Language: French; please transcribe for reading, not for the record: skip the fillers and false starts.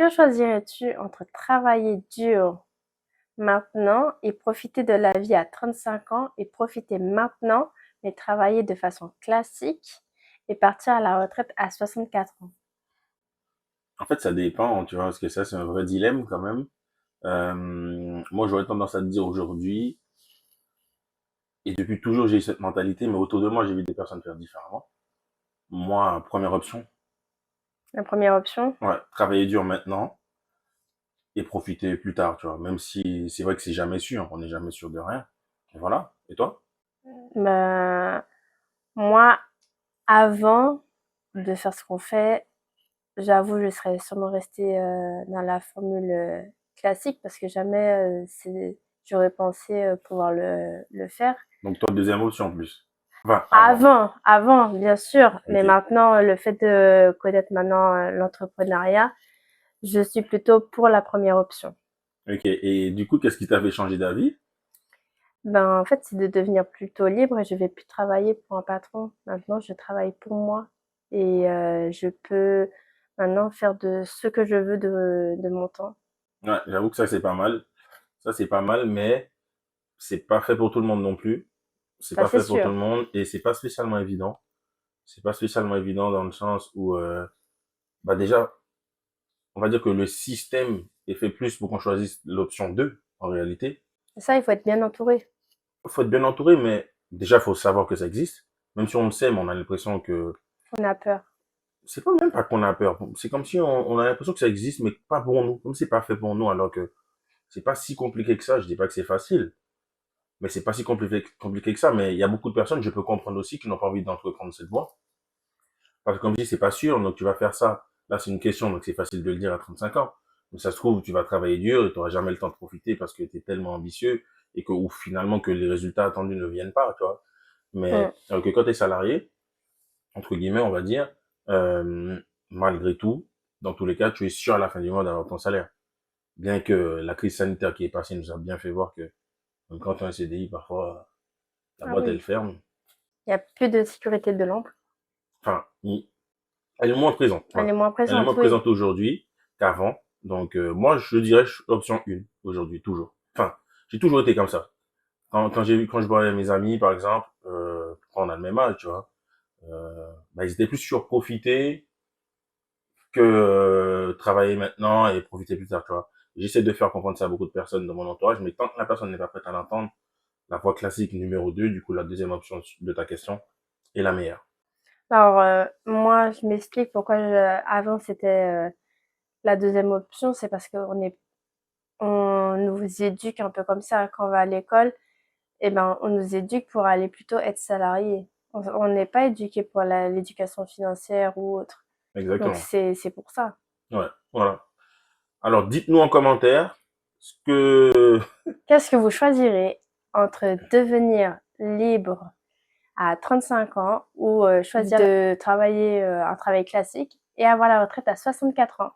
Que choisirais-tu entre travailler dur maintenant et profiter de la vie à 35 ans et profiter maintenant, mais travailler de façon classique et partir à la retraite à 64 ans? En fait, ça dépend, tu vois, parce que ça, c'est un vrai dilemme quand même. Moi, j'aurais tendance à te dire aujourd'hui, et depuis toujours, j'ai eu cette mentalité, mais autour de moi, j'ai vu des personnes faire différemment. Moi, première option, La première option? ouais, travailler dur maintenant et profiter plus tard, tu vois. Même si c'est vrai que c'est jamais sûr, on n'est jamais sûr de rien. Et voilà. Et toi? Ben, moi, avant de faire ce qu'on fait, j'avoue, je serais sûrement restée dans la formule classique parce que jamais j'aurais pensé pouvoir le faire. Donc toi, deuxième option en plus. Enfin, avant. Avant, bien sûr, mais Ok. maintenant, le fait de connaître maintenant l'entrepreneuriat, je suis plutôt pour la première option. Ok. Et du coup, qu'est-ce qui t'a fait changer d'avis? Ben, en fait, c'est de devenir plutôt libre et je vais plus travailler pour un patron. Maintenant, je travaille pour moi et je peux maintenant faire de ce que je veux de mon temps. Ouais, j'avoue que ça, c'est pas mal. Ça, c'est pas mal, mais c'est pas fait pour tout le monde non plus. C'est Ça, pas c'est fait pour tout le sûr. monde et c'est pas spécialement évident. C'est pas spécialement évident dans le sens où, bah déjà, on va dire que le système est fait plus pour qu'on choisisse l'option 2 en réalité. Et ça, il faut être bien entouré. Il faut être bien entouré, mais déjà, il faut savoir que ça existe. Même si on le sait, mais on a l'impression que On a peur. c'est pas même pas qu'on a peur. C'est comme si on a l'impression que ça existe, mais pas pour nous. Comme c'est pas fait pour nous, alors que c'est pas si compliqué que ça. Je dis pas que c'est facile, mais c'est pas si compliqué que ça. Mais il y a beaucoup de personnes, je peux comprendre aussi, qui n'ont pas envie d'entreprendre cette voie. Parce que comme je dis, c'est pas sûr, donc tu vas faire ça. Là, c'est une question, donc c'est facile de le dire à 35 ans. Mais ça se trouve, tu vas travailler dur et tu n'auras jamais le temps de profiter parce que tu es tellement ambitieux et que, ou finalement, que les résultats attendus ne viennent pas, tu vois. Mm. Mais que quand tu es salarié, entre guillemets, on va dire, euh, malgré tout, dans tous les cas, tu es sûr à la fin du mois d'avoir ton salaire. Bien que la crise sanitaire qui est passée nous a bien fait voir que même quand tu as un CDI, parfois, la Ah boîte, elle oui. ferme. Il y a plus de sécurité de l'emploi. Enfin, elle est moins présente, Elle est voilà. moins Elle est moins présente, oui. présente aujourd'hui qu'avant. Donc, moi, je dirais option 1 aujourd'hui, toujours. Enfin, j'ai toujours été comme ça. Quand je voyais mes amis, par exemple, on a le même âge, tu vois, bah, ils étaient plus sur profiter que travailler maintenant et profiter plus tard, tu vois. J'essaie de faire comprendre ça à beaucoup de personnes dans mon entourage, mais tant que la personne n'est pas prête à l'entendre, la voie classique numéro 2, du coup, la deuxième option de ta question, est la meilleure. Alors, moi, je m'explique pourquoi avant c'était la deuxième option, c'est parce on nous éduque un peu comme ça quand on va à l'école. Eh ben, on nous éduque pour aller plutôt être salarié. On n'est pas éduqué pour l'éducation financière ou autre. Donc Exactement. c'est pour ça. Ouais, voilà. Alors, dites-nous en commentaire ce que... Qu'est-ce que vous choisirez entre devenir libre à 35 ans ou choisir de travailler un travail classique et avoir la retraite à 64 ans?